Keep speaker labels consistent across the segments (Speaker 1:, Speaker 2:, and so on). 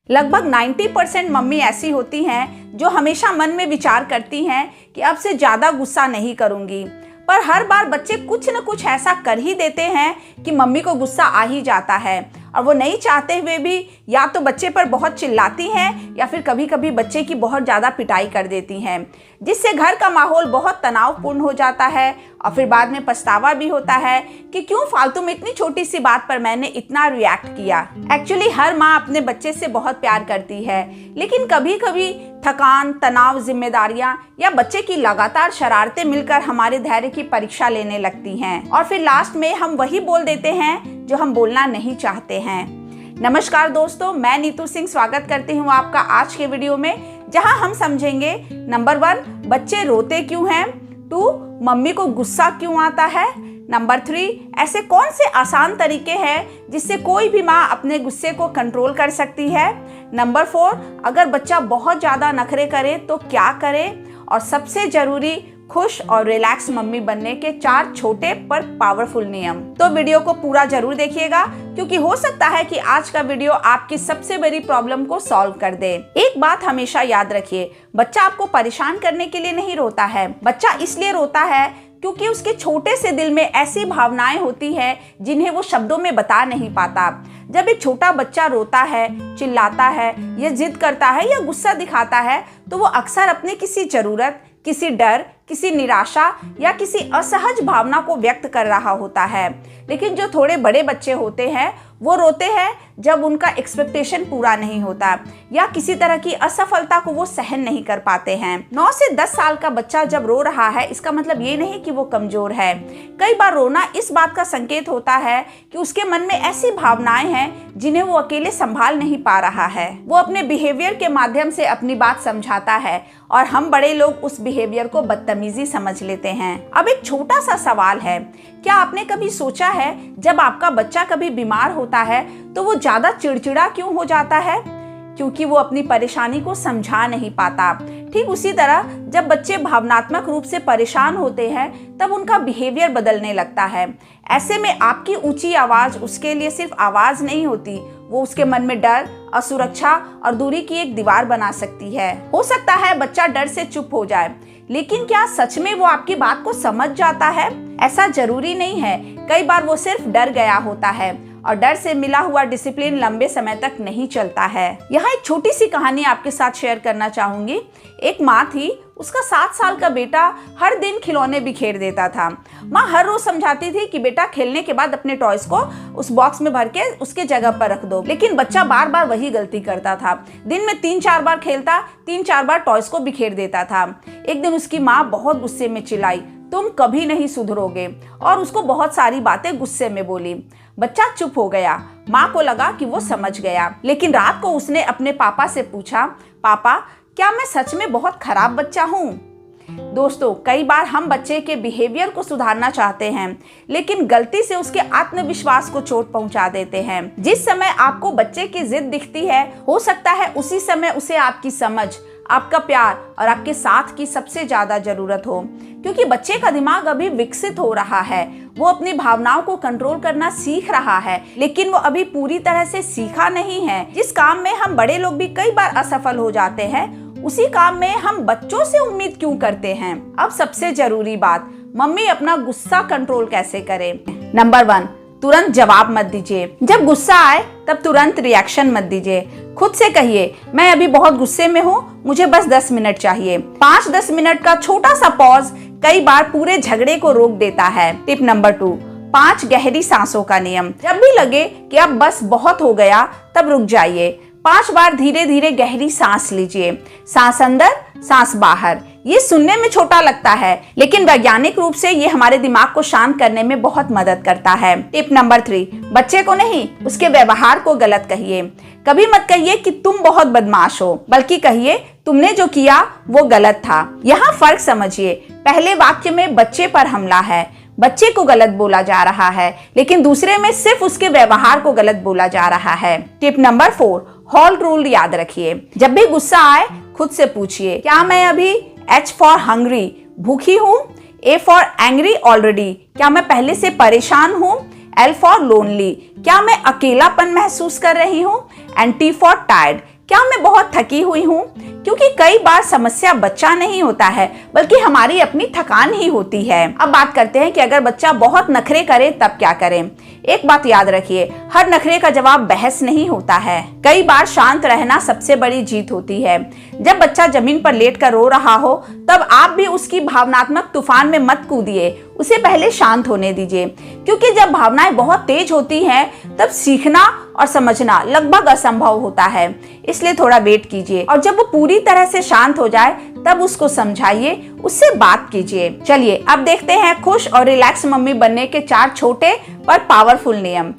Speaker 1: लगभग 90% मम्मी ऐसी होती हैं जो हमेशा मन में विचार करती हैं कि अब से ज़्यादा गुस्सा नहीं करूँगी, पर हर बार बच्चे कुछ न कुछ ऐसा कर ही देते हैं कि मम्मी को गुस्सा आ ही जाता है और वो नहीं चाहते हुए भी या तो बच्चे पर बहुत चिल्लाती हैं या फिर कभी कभी बच्चे की बहुत ज़्यादा पिटाई कर देती हैं, जिससे घर का माहौल बहुत तनावपूर्ण हो जाता है और फिर बाद में पछतावा भी होता है कि क्यों फालतू में इतनी छोटी सी बात पर मैंने इतना रिएक्ट किया। एक्चुअली हर माँ अपने बच्चे से बहुत प्यार करती है, लेकिन कभी कभी थकान, तनाव, जिम्मेदारियां या बच्चे की लगातार शरारतें मिलकर हमारे धैर्य की परीक्षा लेने लगती हैं और फिर लास्ट में हम वही बोल देते हैं जो हम बोलना नहीं चाहते हैं। नमस्कार दोस्तों, मैं नीतू सिंह स्वागत करती हूँ आपका आज के वीडियो में, जहां हम समझेंगे नंबर 1 बच्चे रोते क्यों हैं, 2 मम्मी को गुस्सा क्यों आता है, नंबर 3 ऐसे कौन से आसान तरीके हैं जिससे कोई भी माँ अपने गुस्से को कंट्रोल कर सकती है, नंबर 4 अगर बच्चा बहुत ज़्यादा नखरे करे तो क्या करे, और सबसे ज़रूरी खुश और रिलैक्स मम्मी बनने के 4 छोटे पर पावरफुल नियम। तो वीडियो को पूरा जरूर देखिएगा, क्योंकि हो सकता है कि आज का वीडियो आपकी सबसे बड़ी प्रॉब्लम को सॉल्व कर दे। एक बात हमेशा याद रखिए, बच्चा आपको परेशान करने के लिए नहीं रोता है, बच्चा इसलिए रोता है क्योंकि उसके छोटे से दिल में ऐसी भावनाएं होती है जिन्हें वो शब्दों में बता नहीं पाता। जब एक छोटा बच्चा रोता है, चिल्लाता है, या जिद करता है या गुस्सा दिखाता है, तो वो अक्सर अपने किसी जरूरत, किसी डर, किसी निराशा या किसी असहज भावना को व्यक्त कर रहा होता है। लेकिन जो थोड़े बड़े बच्चे होते हैं वो रोते हैं जब उनका एक्सपेक्टेशन पूरा नहीं होता या किसी तरह की असफलता को वो सहन नहीं कर पाते हैं। 9 से 10 साल का बच्चा जब रो रहा है, इसका मतलब ये नहीं कि वो कमजोर है। कई बार रोना इस बात का संकेत होता है कि उसके मन में ऐसी भावनाएं हैं जिन्हें वो अकेले संभाल नहीं पा रहा है। वो अपने बिहेवियर के माध्यम से अपनी बात समझाता है और हम बड़े लोग उस बिहेवियर को बदतमीजी समझ लेते हैं। अब एक छोटा सा सवाल है, क्या आपने कभी सोचा है जब आपका बच्चा कभी बीमार होता है तो वो ज्यादा चिड़चिड़ा क्यों हो जाता है? क्योंकि वो अपनी परेशानी को समझा नहीं पाता। ठीक उसी तरह जब बच्चे भावनात्मक रूप से परेशान होते हैं तब उनका बिहेवियर बदलने लगता है। ऐसे में आपकी ऊंची आवाज उसके लिए सिर्फ आवाज नहीं होती, वो उसके मन में डर, असुरक्षा और दूरी की एक दीवार बना सकती है। हो सकता है बच्चा डर से चुप हो जाए, लेकिन क्या सच में वो आपकी बात को समझ जाता है? ऐसा जरूरी नहीं है। कई बार वो सिर्फ डर गया होता है और डर से मिला हुआ डिसिप्लिन लंबे समय तक नहीं चलता है। यहाँ एक छोटी सी कहानी आपके साथ शेयर करना चाहूंगी। एक माँ थी, उसका 7 साल का बेटा हर दिन खिलौने बिखेर देता था। माँ हर रोज समझाती थी कि बेटा खेलने के बाद अपने टॉयज को उस बॉक्स में भर के उसके जगह पर रख दो, लेकिन बच्चा बार बार वही गलती करता था। दिन में 3-4 बार खेलता, 3-4 बार टॉयज को बिखेर देता था। एक दिन उसकी माँ बहुत गुस्से में चिल्लाई, तुम कभी नहीं सुधरोगे, और उसको बहुत सारी बातें गुस्से में बोली। बच्चा चुप हो गया। माँ को लगा कि वो समझ गया, लेकिन रात को उसने अपने पापा से पूछा, पापा क्या मैं सच में बहुत खराब बच्चा हूँ? दोस्तों, कई बार हम बच्चे के बिहेवियर को सुधारना चाहते हैं, लेकिन गलती से उसके आत्मविश्वास को चोट पहुंचा देते हैं। जिस समय आपको बच्चे की जिद दिखती है, हो सकता है उसी समय उसे आपकी समझ, आपका प्यार और आपके साथ की सबसे ज्यादा जरूरत हो, क्योंकि बच्चे का दिमाग अभी विकसित हो रहा है। वो अपनी भावनाओं को कंट्रोल करना सीख रहा है, लेकिन वो अभी पूरी तरह से सीखा नहीं है। जिस काम में हम बड़े लोग भी कई बार असफल हो जाते हैं, उसी काम में हम बच्चों से उम्मीद क्यों करते हैं? अब सबसे जरूरी बात, मम्मी अपना गुस्सा कंट्रोल कैसे करें? नंबर 1, तुरंत जवाब मत दीजिए। जब गुस्सा आए तब तुरंत रिएक्शन मत दीजिए। खुद से कहिए, मैं अभी बहुत गुस्से में हूँ, मुझे बस 10 मिनट चाहिए। 5-10 मिनट का छोटा सा पॉज कई बार पूरे झगड़े को रोक देता है। टिप नंबर 2, 5 गहरी सांसों का नियम। जब भी लगे कि अब बस बहुत हो गया, तब रुक जाइए। 5 बार धीरे धीरे गहरी सांस लीजिए। सांस अंदर, सांस बाहर। ये सुनने में छोटा लगता है, लेकिन वैज्ञानिक रूप से ये हमारे दिमाग को शांत करने में बहुत मदद करता है। टिप नंबर 3, बच्चे को नहीं, उसके व्यवहार को गलत कहिए। कभी मत कहिए कि तुम बहुत बदमाश हो, बल्कि कहिए तुमने जो किया वो गलत था। यहाँ फर्क समझिए। पहले वाक्य में बच्चे पर हमला है, बच्चे को गलत बोला जा रहा है, लेकिन दूसरे में सिर्फ उसके व्यवहार को गलत बोला जा रहा है। टिप नंबर 4, हॉल्ट रूल याद रखिए। जब भी गुस्सा आए, खुद से पूछिए, क्या मैं अभी H फॉर हंग्री, भूखी हूँ, A फॉर एंग्री ऑलरेडी, क्या मैं पहले से परेशान हूँ, L फॉर लोनली, क्या मैं अकेलापन महसूस कर रही हूँ, एंड T फॉर टायर्ड, क्या मैं बहुत थकी हुई हूँ? क्योंकि कई बार समस्या बच्चा नहीं होता है बल्कि हमारी अपनी थकान ही होती है। अब बात करते हैं कि अगर बच्चा बहुत नखरे करे तब क्या करें। एक बात याद रखिए, हर नखरे का जवाब बहस नहीं होता है। कई बार शांत रहना सबसे बड़ी जीत होती है। जब बच्चा जमीन पर लेट कर रो रहा हो तब आप भी उसकी भावनात्मक तूफान में मत कूदिए, उसे पहले शांत होने दीजिए। क्योंकि जब भावनाएं बहुत तेज होती हैं तब सीखना और समझना लगभग असंभव होता है। इसलिए थोड़ा वेट कीजिए और जब वो पूरी तरह से शांत हो जाए तब उसको समझाइए, उससे बात कीजिए। चलिए अब देखते हैं खुश और रिलैक्स मम्मी बनने के 4 छोटे पर पावरफुल नियम।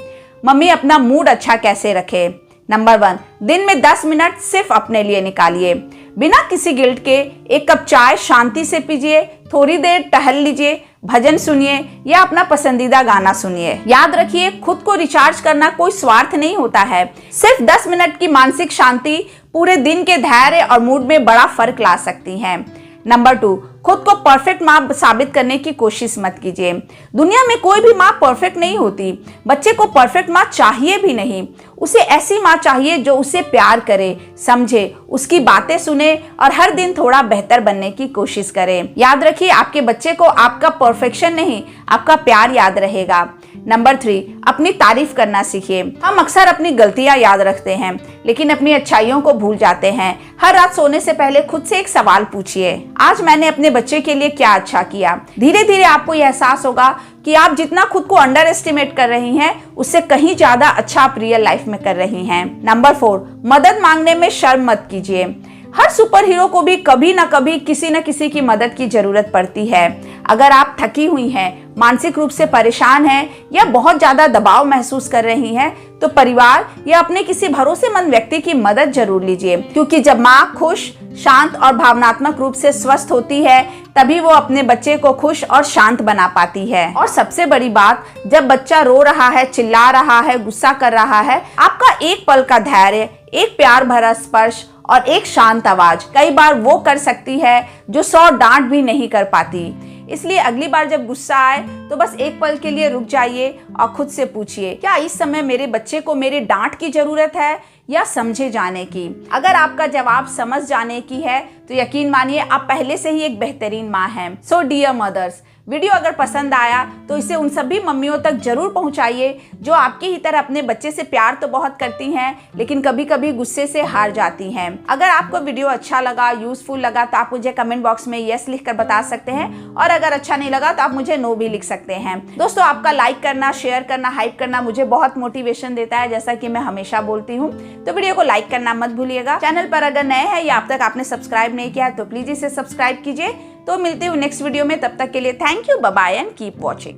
Speaker 1: मम्मी अपना मूड अच्छा कैसे रखे। नंबर 1, दिन में 10 मिनट सिर्फ अपने लिए निकालिए। बिना किसी गिल्ट के 1 कप चाय शांति से पीजिए, थोड़ी देर टहल लीजिए, भजन सुनिए या अपना पसंदीदा गाना सुनिए। याद रखिए, खुद को रिचार्ज करना कोई स्वार्थ नहीं होता है। सिर्फ 10 मिनट की मानसिक शांति पूरे दिन के धैर्य और मूड में बड़ा फर्क ला सकती है। नंबर 2, खुद को परफेक्ट माँ साबित करने की कोशिश मत कीजिए। दुनिया में कोई भी माँ परफेक्ट नहीं होती। बच्चे को परफेक्ट माँ चाहिए भी नहीं। उसे ऐसी माँ चाहिए जो उसे प्यार करे, समझे, उसकी बातें सुने और हर दिन थोड़ा बेहतर बनने की कोशिश करे। याद रखिए, आपके बच्चे को आपका परफेक्शन नहीं, आपका प्यार याद रहेगा। नंबर 3, अपनी तारीफ करना सीखिए। हम अक्सर अपनी गलतियां याद रखते हैं लेकिन अपनी अच्छाइयों को भूल जाते हैं। हर रात सोने से पहले खुद से एक सवाल पूछिए, आज मैंने अपने बच्चे के लिए क्या अच्छा किया। धीरे धीरे आपको यह एहसास होगा कि आप जितना खुद को अंडर एस्टिमेट कर रही हैं उससे कहीं ज्यादा अच्छा आप रियल लाइफ में कर रही हैं। नंबर 4, मदद मांगने में शर्म मत कीजिए। हर सुपर हीरो को भी कभी ना कभी किसी न किसी की मदद की जरूरत पड़ती है। अगर आप थकी हुई हैं, मानसिक रूप से परेशान हैं या बहुत ज्यादा दबाव महसूस कर रही हैं तो परिवार या अपने किसी भरोसेमंद व्यक्ति की मदद जरूर लीजिए। क्योंकि जब माँ खुश, शांत और भावनात्मक रूप से स्वस्थ होती है तभी वो अपने बच्चे को खुश और शांत बना पाती है। और सबसे बड़ी बात, जब बच्चा रो रहा है, चिल्ला रहा है, गुस्सा कर रहा है, आपका एक पल का धैर्य, एक प्यार भरा स्पर्श और एक शांत आवाज कई बार वो कर सकती है जो 100 डांट भी नहीं कर पाती। इसलिए अगली बार जब गुस्सा आए तो बस एक पल के लिए रुक जाइए और खुद से पूछिए, क्या इस समय मेरे बच्चे को मेरे डांट की जरूरत है या समझे जाने की। अगर आपका जवाब समझ जाने की है तो यकीन मानिए आप पहले से ही एक बेहतरीन माँ हैं। सो डियर मदर्स, वीडियो अगर पसंद आया तो इसे उन सभी मम्मियों तक जरूर पहुंचाइए जो आपकी ही तरह अपने बच्चे से प्यार तो बहुत करती हैं लेकिन कभी कभी गुस्से से हार जाती हैं। अगर आपको वीडियो अच्छा लगा, यूजफुल लगा तो आप मुझे कमेंट बॉक्स में यस लिखकर बता सकते हैं और अगर अच्छा नहीं लगा तो आप मुझे नो भी लिख सकते हैं। दोस्तों, आपका लाइक करना, शेयर करना, हाइप करना मुझे बहुत मोटिवेशन देता है, जैसा कि मैं हमेशा बोलती हूँ। तो वीडियो को लाइक करना मत भूलिएगा। चैनल पर अगर नए हैं या अब तक आपने सब्सक्राइब नहीं किया है तो प्लीज इसे सब्सक्राइब कीजिए। तो मिलते हूँ नेक्स्ट वीडियो में, तब तक के लिए thank you, bye bye and keep watching.